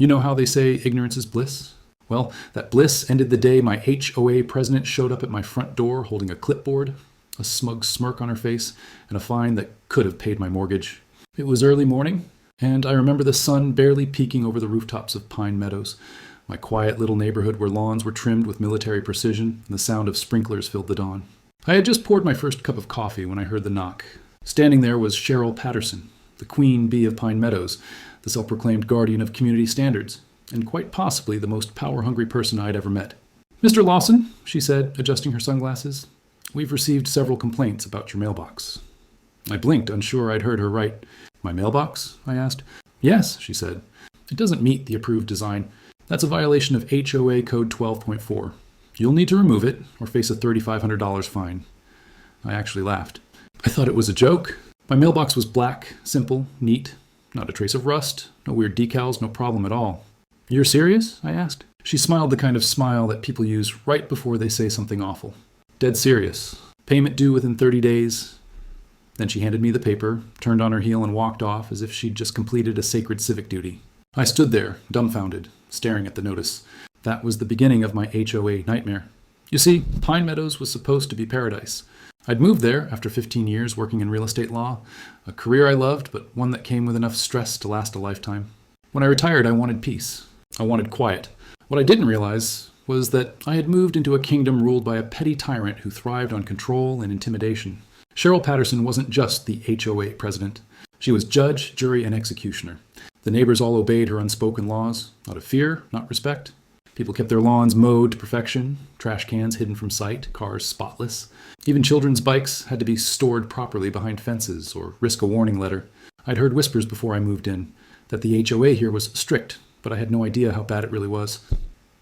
You know how they say ignorance is bliss? Well, that bliss ended the day my HOA president showed up at my front door holding a clipboard, a smug smirk on her face, and a fine that could have paid my mortgage. It was early morning, and I remember the sun barely peeking over the rooftops of Pine Meadows, my quiet little neighborhood where lawns were trimmed with military precision and the sound of sprinklers filled the dawn. I had just poured my first cup of coffee when I heard the knock. Standing there was Cheryl Patterson, the queen bee of Pine Meadows, the self-proclaimed guardian of community standards, and quite possibly the most power-hungry person I'd ever met. "Mr. Lawson," she said, adjusting her sunglasses, "we've received several complaints about your mailbox." I blinked, unsure I'd heard her right. "My mailbox?" I asked. "Yes," she said. "It doesn't meet the approved design. That's a violation of HOA Code 12.4. You'll need to remove it or face a $3,500 fine." I actually laughed. I thought it was a joke. My mailbox was black, simple, neat, not a trace of rust, no weird decals, no problem at all. "You're serious?" I asked. She smiled the kind of smile that people use right before they say something awful. "Dead serious. Payment due within 30 days. Then she handed me the paper, turned on her heel, and walked off as if she'd just completed a sacred civic duty. I stood there, dumbfounded, staring at the notice. That was the beginning of my HOA nightmare. You see, Pine Meadows was supposed to be paradise. I'd moved there after 15 years working in real estate law, a career I loved, but one that came with enough stress to last a lifetime. When I retired, I wanted peace. I wanted quiet. What I didn't realize was that I had moved into a kingdom ruled by a petty tyrant who thrived on control and intimidation. Cheryl Patterson wasn't just the HOA president. She was judge, jury, and executioner. The neighbors all obeyed her unspoken laws, out of fear, not respect. People kept their lawns mowed to perfection, trash cans hidden from sight, cars spotless. Even children's bikes had to be stored properly behind fences or risk a warning letter. I'd heard whispers before I moved in that the HOA here was strict, but I had no idea how bad it really was.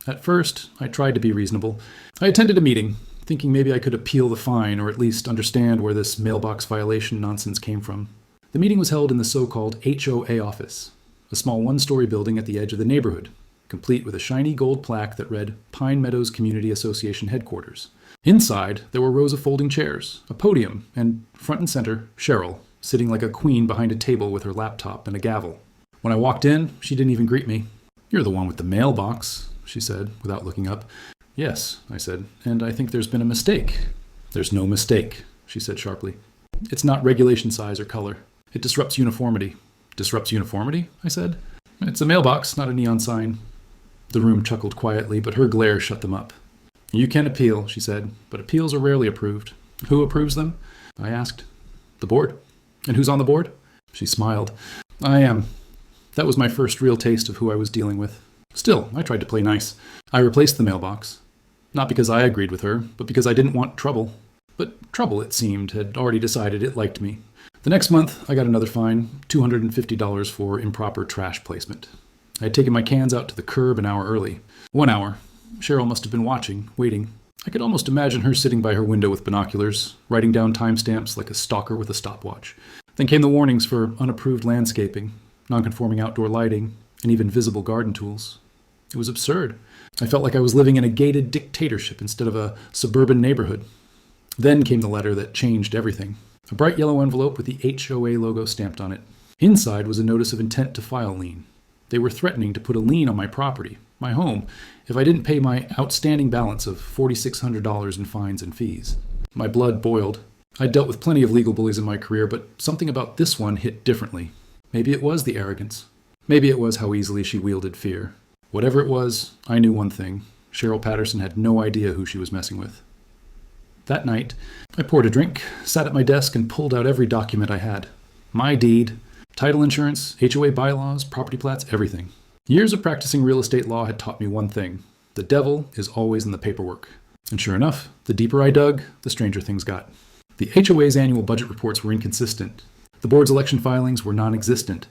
At first, I tried to be reasonable. I attended a meeting, thinking maybe I could appeal the fine or at least understand where this mailbox violation nonsense came from. The meeting was held in the so-called HOA office, a small one-story building at the edge of the neighborhood, complete with a shiny gold plaque that read Pine Meadows Community Association Headquarters. Inside, there were rows of folding chairs, a podium, and front and center, Cheryl, sitting like a queen behind a table with her laptop and a gavel. When I walked in, she didn't even greet me. "You're the one with the mailbox," she said, without looking up. "Yes," I said, "and I think there's been a mistake." "There's no mistake," she said sharply. "It's not regulation size or color. It disrupts uniformity." "Disrupts uniformity?" I said. "It's a mailbox, not a neon sign." The room chuckled quietly, but her glare shut them up. "You can appeal," she said, "but appeals are rarely approved." "Who approves them?" I asked. "The board." "And who's on the board?" She smiled. "I am." That was my first real taste of who I was dealing with. Still, I tried to play nice. I replaced the mailbox. Not because I agreed with her, but because I didn't want trouble. But trouble, it seemed, had already decided it liked me. The next month, I got another fine, $250 for improper trash placement. I had taken my cans out to the curb an hour early. 1 hour. Cheryl must have been watching, waiting. I could almost imagine her sitting by her window with binoculars, writing down timestamps like a stalker with a stopwatch. Then came the warnings for unapproved landscaping, non-conforming outdoor lighting, and even visible garden tools. It was absurd. I felt like I was living in a gated dictatorship instead of a suburban neighborhood. Then came the letter that changed everything. A bright yellow envelope with the HOA logo stamped on it. Inside was a notice of intent to file lien. They were threatening to put a lien on my property, my home, if I didn't pay my outstanding balance of $4,600 in fines and fees. My blood boiled. I'd dealt with plenty of legal bullies in my career, but something about this one hit differently. Maybe it was the arrogance. Maybe it was how easily she wielded fear. Whatever it was, I knew one thing. Cheryl Patterson had no idea who she was messing with. That night, I poured a drink, sat at my desk, and pulled out every document I had. My deed, title insurance, HOA bylaws, property plats, everything. Years of practicing real estate law had taught me one thing. The devil is always in the paperwork. And sure enough, the deeper I dug, the stranger things got. The HOA's annual budget reports were inconsistent. The board's election filings were non-existent.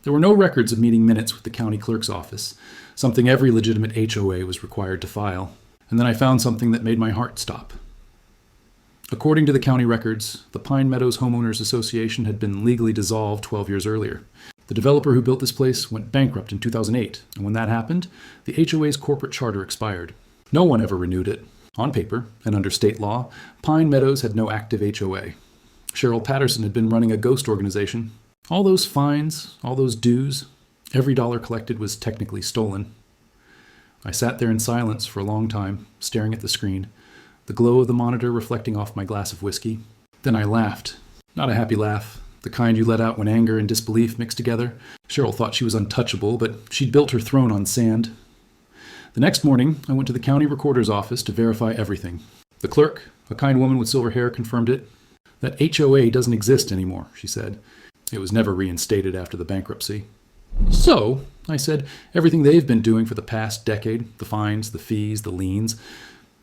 There were no records of meeting minutes with the county clerk's office, something every legitimate HOA was required to file. And then I found something that made my heart stop. According to the county records, the Pine Meadows Homeowners Association had been legally dissolved 12 years earlier. The developer who built this place went bankrupt in 2008, and when that happened, the HOA's corporate charter expired. No one ever renewed it. On paper, and under state law, Pine Meadows had no active HOA. Cheryl Patterson had been running a ghost organization. All those fines, all those dues, Every dollar collected was technically stolen. I sat there in silence for a long time, staring at the screen, the glow of the monitor reflecting off my glass of whiskey. Then I laughed. Not a happy laugh, the kind you let out when anger and disbelief mix together. Cheryl thought she was untouchable, but she'd built her throne on sand. The next morning, I went to the county recorder's office to verify everything. The clerk, a kind woman with silver hair, confirmed it. That HOA doesn't exist anymore, she said. It was never reinstated after the bankruptcy. So, I said, everything they've been doing for the past decade, the fines, the fees, the liens,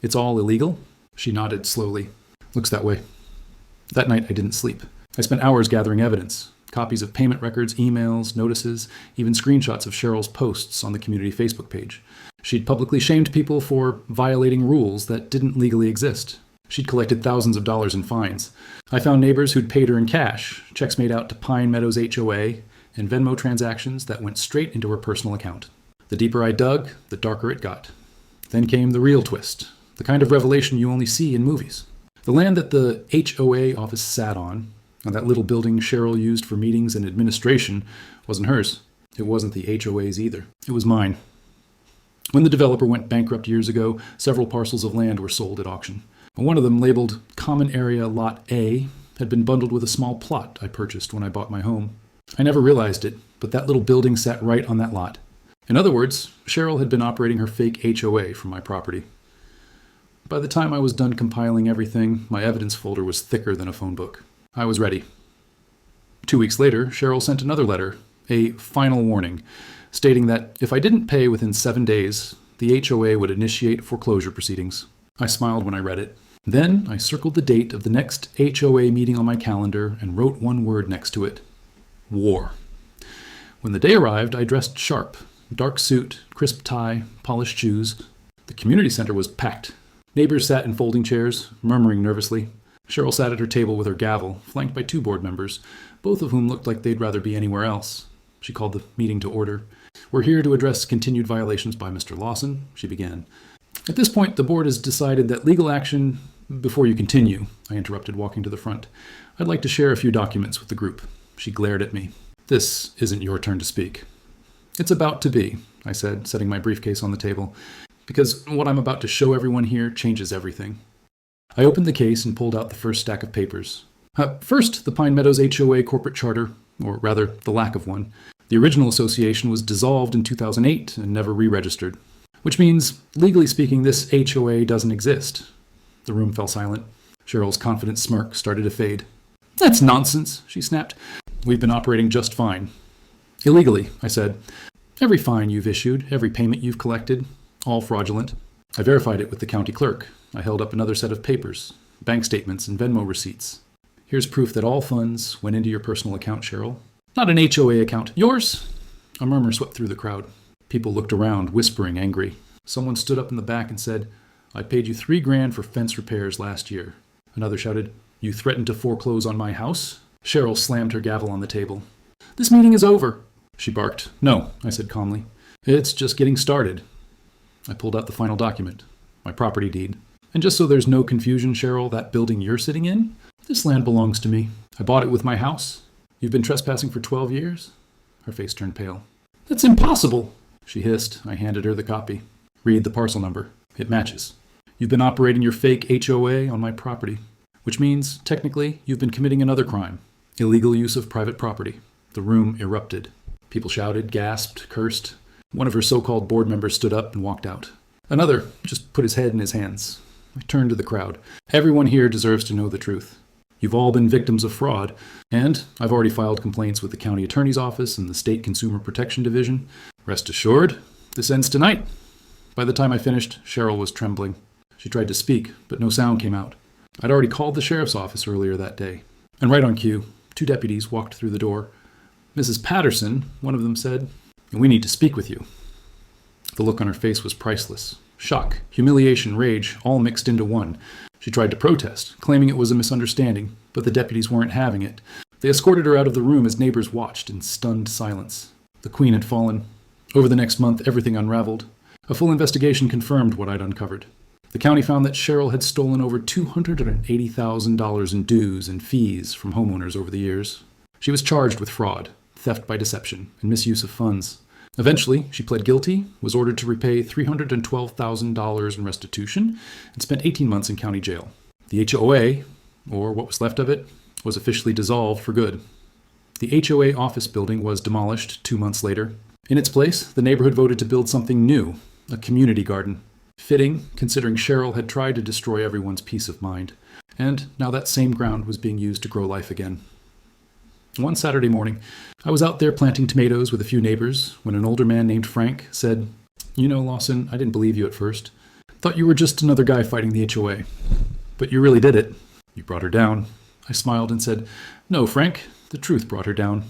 it's all illegal? She nodded slowly. Looks that way. That night I didn't sleep. I spent hours gathering evidence. Copies of payment records, emails, notices, even screenshots of Cheryl's posts on the community Facebook page. She'd publicly shamed people for violating rules that didn't legally exist. She'd collected thousands of dollars in fines. I found neighbors who'd paid her in cash, checks made out to Pine Meadows HOA, and Venmo transactions that went straight into her personal account. The deeper I dug, the darker it got. Then came the real twist, the kind of revelation you only see in movies. The land that the HOA office sat on, and that little building Cheryl used for meetings and administration, wasn't hers. It wasn't the HOA's either. It was mine. When the developer went bankrupt years ago, several parcels of land were sold at auction. One of them, labeled Common Area Lot A, had been bundled with a small plot I purchased when I bought my home. I never realized it, but that little building sat right on that lot. In other words, Cheryl had been operating her fake HOA from my property. By the time I was done compiling everything, my evidence folder was thicker than a phone book. I was ready. 2 weeks later, Cheryl sent another letter, a final warning, stating that if I didn't pay within 7 days, the HOA would initiate foreclosure proceedings. I smiled when I read it. Then I circled the date of the next HOA meeting on my calendar and wrote one word next to it: war. When the day arrived, I dressed sharp. Dark suit, crisp tie, polished shoes. The community center was packed. Neighbors sat in folding chairs, murmuring nervously. Cheryl sat at her table with her gavel, flanked by 2 board members, both of whom looked like they'd rather be anywhere else. She called the meeting to order. "We're here to address continued violations by Mr. Lawson," she began. "At this point, the board has decided that legal action—" "Before you continue," I interrupted, walking to the front, "I'd like to share a few documents with the group." She glared at me. "This isn't your turn to speak." "It's about to be," I said, setting my briefcase on the table, "because what I'm about to show everyone here changes everything." I opened the case and pulled out the first stack of papers. First, the Pine Meadows HOA corporate charter, or rather, the lack of one. The original association was dissolved in 2008 and never re-registered, which means, legally speaking, this HOA doesn't exist. The room fell silent. Cheryl's confident smirk started to fade. "That's nonsense," she snapped. "We've been operating just fine." "Illegally," I said. "Every fine you've issued, every payment you've collected, all fraudulent." I verified it with the county clerk. I held up another set of papers, bank statements and Venmo receipts. "Here's proof that all funds went into your personal account, Cheryl." "Not an HOA account. Yours?" A murmur swept through the crowd. People looked around, whispering, angry. Someone stood up in the back and said, "I paid you $3,000 for fence repairs last year." Another shouted, "You threatened to foreclose on my house?" Cheryl slammed her gavel on the table. "This meeting is over," she barked. "No," I said calmly. "It's just getting started." I pulled out the final document, my property deed. "And just so there's no confusion, Cheryl, that building you're sitting in, this land belongs to me. I bought it with my house. You've been trespassing for 12 years? Her face turned pale. "That's impossible," she hissed. I handed her the copy. "Read the parcel number. It matches. You've been operating your fake HOA on my property, which means, technically, you've been committing another crime, illegal use of private property." The room erupted. People shouted, gasped, cursed. One of her so-called board members stood up and walked out. Another just put his head in his hands. I turned to the crowd. "Everyone here deserves to know the truth. You've all been victims of fraud, and I've already filed complaints with the county attorney's office and the state consumer protection division. Rest assured, this ends tonight." By the time I finished, Cheryl was trembling. She tried to speak, but no sound came out. I'd already called the sheriff's office earlier that day. And right on cue, 2 deputies walked through the door. "Mrs. Patterson," one of them said, "we need to speak with you." The look on her face was priceless. Shock, humiliation, rage, all mixed into one. She tried to protest, claiming it was a misunderstanding, but the deputies weren't having it. They escorted her out of the room as neighbors watched in stunned silence. The queen had fallen. Over the next month, everything unraveled. A full investigation confirmed what I'd uncovered. The county found that Cheryl had stolen over $280,000 in dues and fees from homeowners over the years. She was charged with fraud, theft by deception, and misuse of funds. Eventually, she pled guilty, was ordered to repay $312,000 in restitution, and spent 18 months in county jail. The HOA, or what was left of it, was officially dissolved for good. The HOA office building was demolished 2 months later. In its place, the neighborhood voted to build something new, a community garden. Fitting, considering Cheryl had tried to destroy everyone's peace of mind. And now that same ground was being used to grow life again. One Saturday morning, I was out there planting tomatoes with a few neighbors when an older man named Frank said, "You know, Lawson, I didn't believe you at first. Thought you were just another guy fighting the HOA. But you really did it. You brought her down." I smiled and said, "No, Frank, the truth brought her down.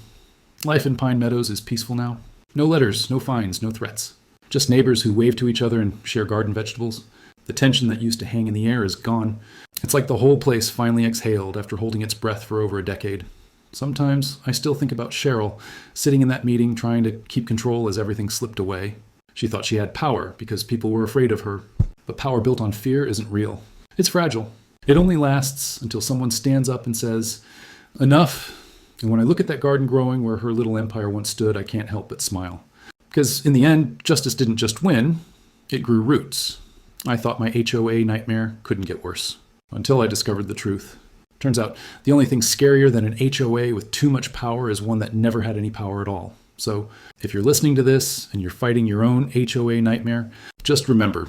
Life in Pine Meadows is peaceful now. No letters, no fines, no threats. Just neighbors who wave to each other and share garden vegetables. The tension that used to hang in the air is gone. It's like the whole place finally exhaled after holding its breath for over a decade. Sometimes I still think about Cheryl, sitting in that meeting trying to keep control as everything slipped away. She thought she had power because people were afraid of her. But power built on fear isn't real. It's fragile. It only lasts until someone stands up and says, 'Enough.' And when I look at that garden growing where her little empire once stood, I can't help but smile. Because in the end, justice didn't just win, it grew roots. I thought my HOA nightmare couldn't get worse. Until I discovered the truth. Turns out, the only thing scarier than an HOA with too much power is one that never had any power at all. So, if you're listening to this and you're fighting your own HOA nightmare, just remember,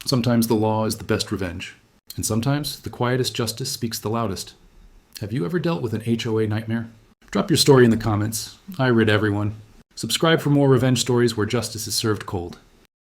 sometimes the law is the best revenge. And sometimes the quietest justice speaks the loudest. Have you ever dealt with an HOA nightmare? Drop your story in the comments. I read everyone. Subscribe for more revenge stories where justice is served cold.